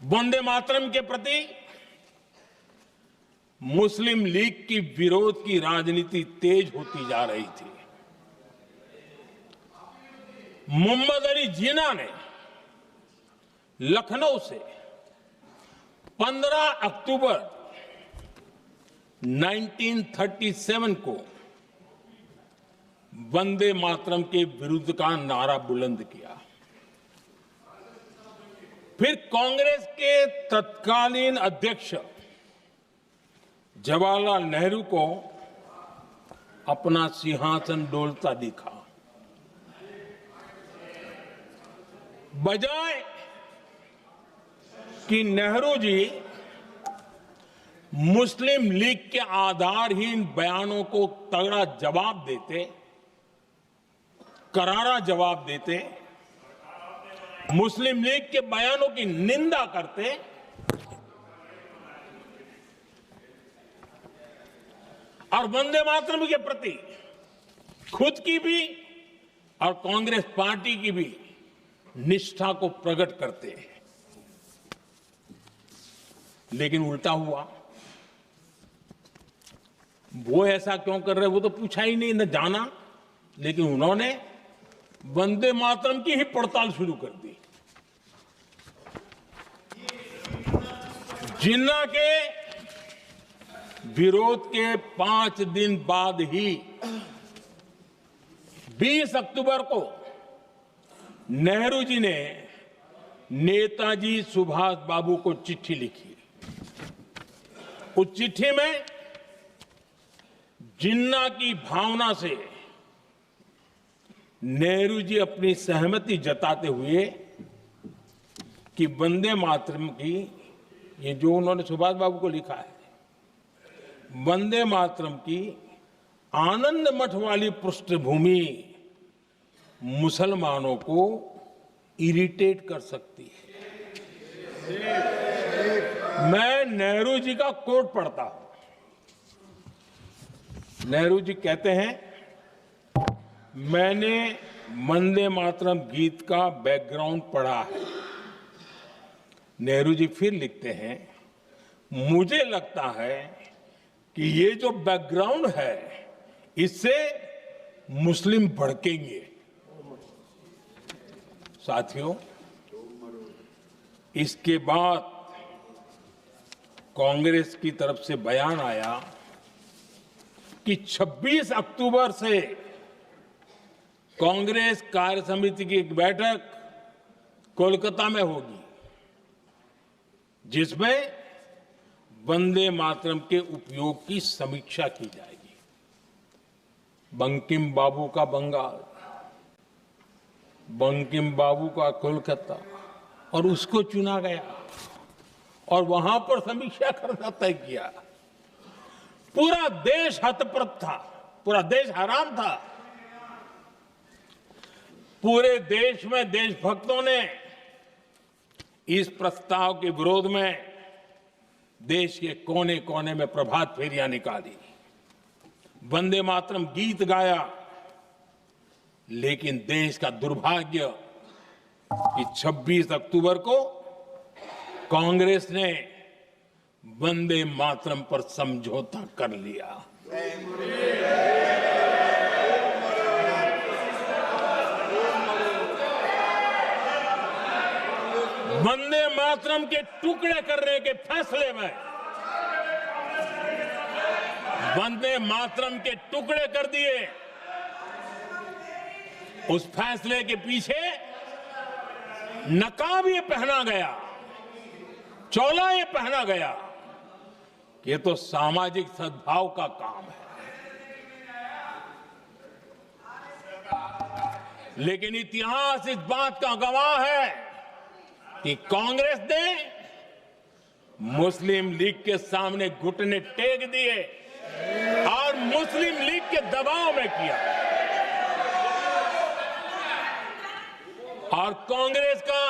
वंदे मातरम के प्रति मुस्लिम लीग की विरोध की राजनीति तेज होती जा रही थी। मोहम्मद अली जिन्ना ने लखनऊ से 15 अक्टूबर 1937 को वंदे मातरम के विरुद्ध का नारा बुलंद किया। फिर कांग्रेस के तत्कालीन अध्यक्ष जवाहरलाल नेहरू को अपना सिंहासन डोलता दिखा। बजाय कि नेहरू जी मुस्लिम लीग के आधारहीन बयानों को तगड़ा जवाब देते, करारा जवाब देते, मुस्लिम लीग के बयानों की निंदा करते, और वंदे मातरम के प्रति खुद की भी और कांग्रेस पार्टी की भी निष्ठा को प्रकट करते हैं। लेकिन उल्टा हुआ। वो ऐसा क्यों कर रहे, वो तो पूछा ही नहीं, न जाना। लेकिन उन्होंने वंदे मातरम की ही पड़ताल शुरू कर दी। जिन्ना के विरोध के 5 दिन बाद ही 20 अक्टूबर को नेहरू जी ने नेताजी सुभाष बाबू को चिट्ठी लिखी। उस चिट्ठी में जिन्ना की भावना से नेहरू जी अपनी सहमति जताते हुए कि वंदे मातरम की, ये जो उन्होंने सुभाष बाबू को लिखा है, वंदे मातरम की आनंद मठ वाली पृष्ठभूमि मुसलमानों को इरिटेट कर सकती है। मैं नेहरू जी का कोट पढ़ता हूं। नेहरू जी कहते हैं, मैंने वंदे मातरम गीत का बैकग्राउंड पढ़ा है। नेहरू जी फिर लिखते हैं, मुझे लगता है कि ये जो बैकग्राउंड है इससे मुस्लिम भड़केंगे। साथियों, इसके बाद कांग्रेस की तरफ से बयान आया कि 26 अक्टूबर से कांग्रेस कार्य समिति की एक बैठक कोलकाता में होगी, जिसमें वंदे मातरम के उपयोग की समीक्षा की जाएगी। बंकिम बाबू का बंगाल, बंकिम बाबू का कोलकाता, और उसको चुना गया और वहां पर समीक्षा करना तय किया। पूरा देश हतप्रभ था, पूरा देश हैरान था। पूरे देश में देशभक्तों ने इस प्रस्ताव के विरोध में देश के कोने कोने में प्रभात फेरियां निकाली, वंदे मातरम गीत गाया। लेकिन देश का दुर्भाग्य कि 26 अक्टूबर को कांग्रेस ने वंदे मातरम पर समझौता कर लिया। वंदे मातरम के टुकड़े करने के फैसले में, वंदे मातरम के टुकड़े कर दिए। उस फैसले के पीछे नकाब ये पहना गया, चोला ये पहना गया कि ये तो सामाजिक सद्भाव का काम है। लेकिन इतिहास इस बात का गवाह है कि कांग्रेस ने मुस्लिम लीग के सामने घुटने टेक दिए और मुस्लिम लीग के दबाव में किया। और कांग्रेस का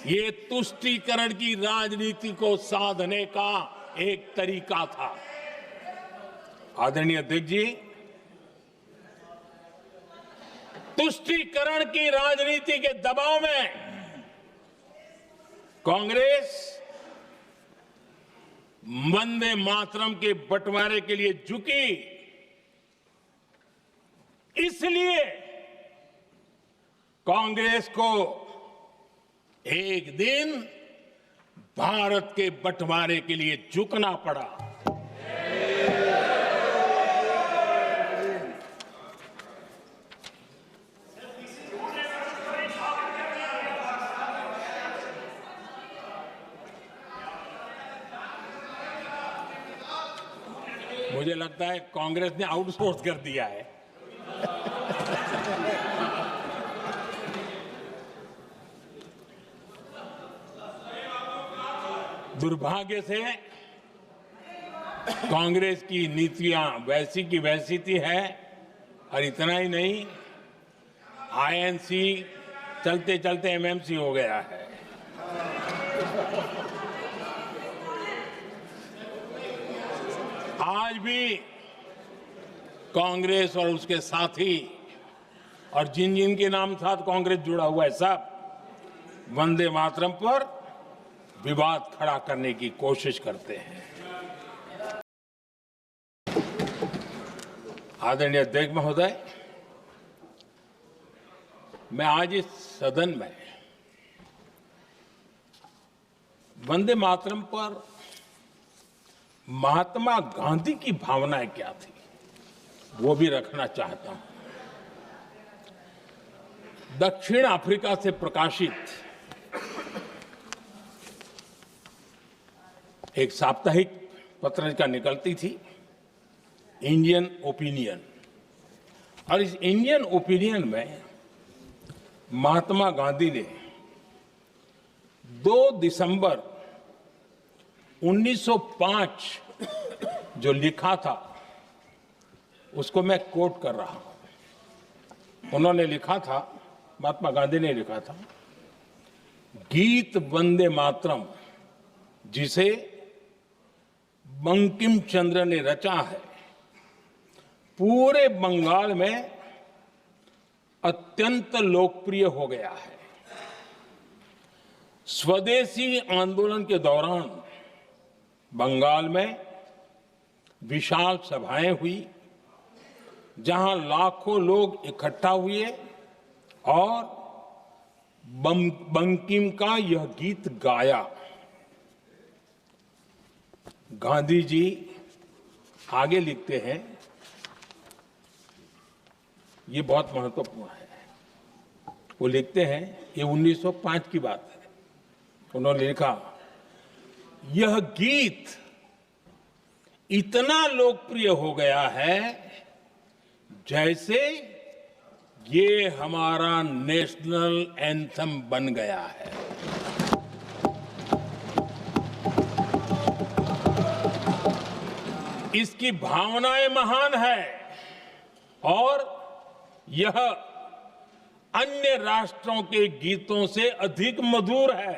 ये तुष्टीकरण की राजनीति को साधने का एक तरीका था। आदरणीय अध्यक्ष जी, तुष्टीकरण की राजनीति के दबाव में कांग्रेस वंदे मातरम के बंटवारे के लिए झुकी, इसलिए कांग्रेस को एक दिन भारत के बंटवारे के लिए झुकना पड़ा। मुझे लगता है कांग्रेस ने आउटसोर्स कर दिया है। दुर्भाग्य से कांग्रेस की नीतियां वैसी की वैसी थी है, और इतना ही नहीं, आईएनसी चलते चलते एमएमसी हो गया है। आज भी कांग्रेस और उसके साथी और जिन जिन के नाम साथ कांग्रेस जुड़ा हुआ है, सब वंदे मातरम पर विवाद खड़ा करने की कोशिश करते हैं। आदरणीय अध्यक्ष महोदय, मैं आज इस सदन में वंदे मातरम पर महात्मा गांधी की भावनाएं क्या थी वो भी रखना चाहता हूं। दक्षिण अफ्रीका से प्रकाशित एक साप्ताहिक पत्रिका निकलती थी, इंडियन ओपिनियन, और इस इंडियन ओपिनियन में महात्मा गांधी ने 2 दिसंबर 1905 जो लिखा था उसको मैं कोट कर रहा हूं। उन्होंने लिखा था, महात्मा गांधी ने लिखा था, गीत वंदे मातरम जिसे बंकिम चंद्र ने रचा है, पूरे बंगाल में अत्यंत लोकप्रिय हो गया है। स्वदेशी आंदोलन के दौरान बंगाल में विशाल सभाएं हुई, जहां लाखों लोग इकट्ठा हुए और बंकिम का यह गीत गाया। गांधी जी आगे लिखते हैं, ये बहुत महत्वपूर्ण है। वो लिखते हैं, ये 1905 की बात है। उन्होंने लिखा, यह गीत इतना लोकप्रिय हो गया है जैसे ये हमारा नेशनल एंथम बन गया है। इसकी भावनाएं महान है और यह अन्य राष्ट्रों के गीतों से अधिक मधुर है।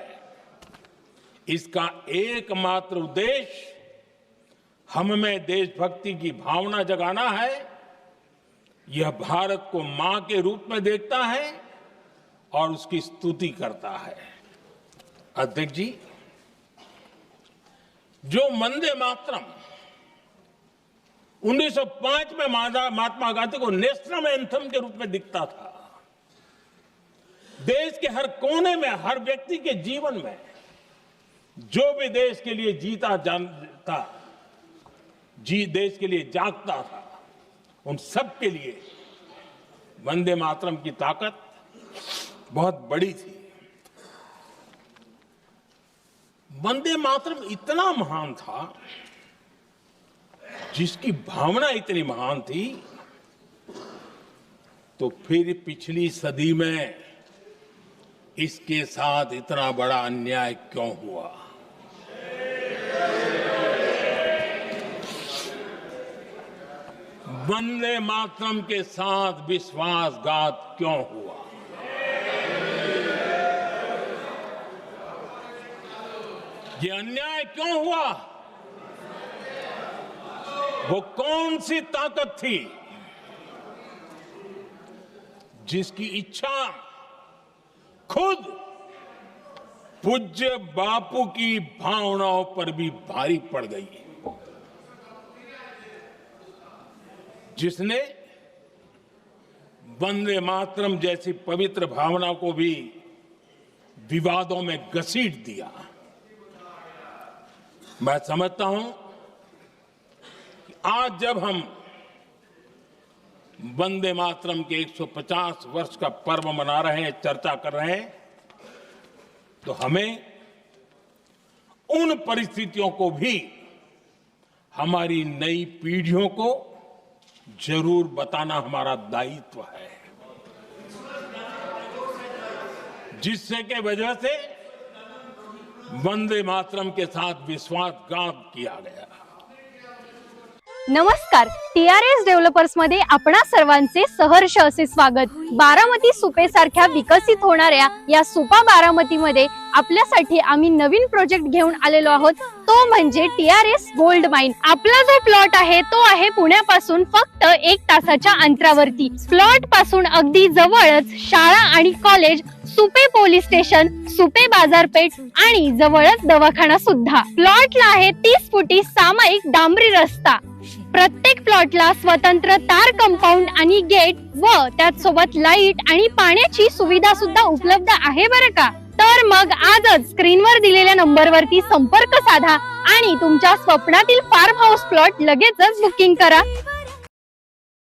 इसका एकमात्र उद्देश्य हम में देशभक्ति की भावना जगाना है। यह भारत को मां के रूप में देखता है और उसकी स्तुति करता है। अध्यक्ष जी, जो वंदे मातरम 1905 में महात्मा गांधी को नेशनल एंथम के रूप में दिखता था, देश के हर कोने में, हर व्यक्ति के जीवन में जो भी देश के लिए जीता जानता, देश के लिए जागता था, उन सब के लिए वंदे मातरम की ताकत बहुत बड़ी थी। वंदे मातरम इतना महान था, जिसकी भावना इतनी महान थी, तो फिर पिछली सदी में इसके साथ इतना बड़ा अन्याय क्यों हुआ? वंदे मातरम के साथ विश्वासघात क्यों हुआ? ये अन्याय क्यों हुआ? वो कौन सी ताकत थी जिसकी इच्छा खुद पूज्य बापू की भावनाओं पर भी भारी पड़ गई, जिसने वंदे मातरम जैसी पवित्र भावना को भी विवादों में घसीट दिया। मैं समझता हूं कि आज जब हम वंदे मातरम के 150 वर्ष का पर्व मना रहे हैं, चर्चा कर रहे हैं, तो हमें उन परिस्थितियों को भी हमारी नई पीढ़ियों को जरूर बताना हमारा दायित्व है, जिससे के वजह से वंदे मातरम के साथ विश्वासघात किया गया। नमस्कार, टीआरएस डेव्हलपर्स मध्ये आपणा सर्वांचे सहर्ष असे स्वागत। बारामती सुपे सारख्या विकसित होणाऱ्या या सुपा बारामती मध्ये आपल्यासाठी आम्ही नवीन प्रोजेक्ट घेऊन आलेलो आहोत, तो म्हणजे टीआरएस गोल्ड माइन। आपला जो प्लॉट आहे तो आहे पुण्यापासून फक्त 1 तासाच्या अंतरावरती। प्लॉट पासून अगदी जवळच शाळा आणि college, Supe police station, Supe बाजारपेठ आणि जवळच दवाखाना सुद्धा। प्लॉटला आहे 30 फुटी सामायिक डांबरी रस्ता। प्रत्येक प्लॉटला स्वतंत्र तार कंपाऊंड आणि गेट व त्याच सोबत लाईट आणि पाण्याची सुविधा सुद्धा उपलब्ध आहे बरं का। तर मग आजच स्क्रीनवर दिलेल्या नंबरवरती संपर्क साधा आणि तुमच्या स्वप्नातील फार्म हाऊस प्लॉट लगेचच बुकिंग करा।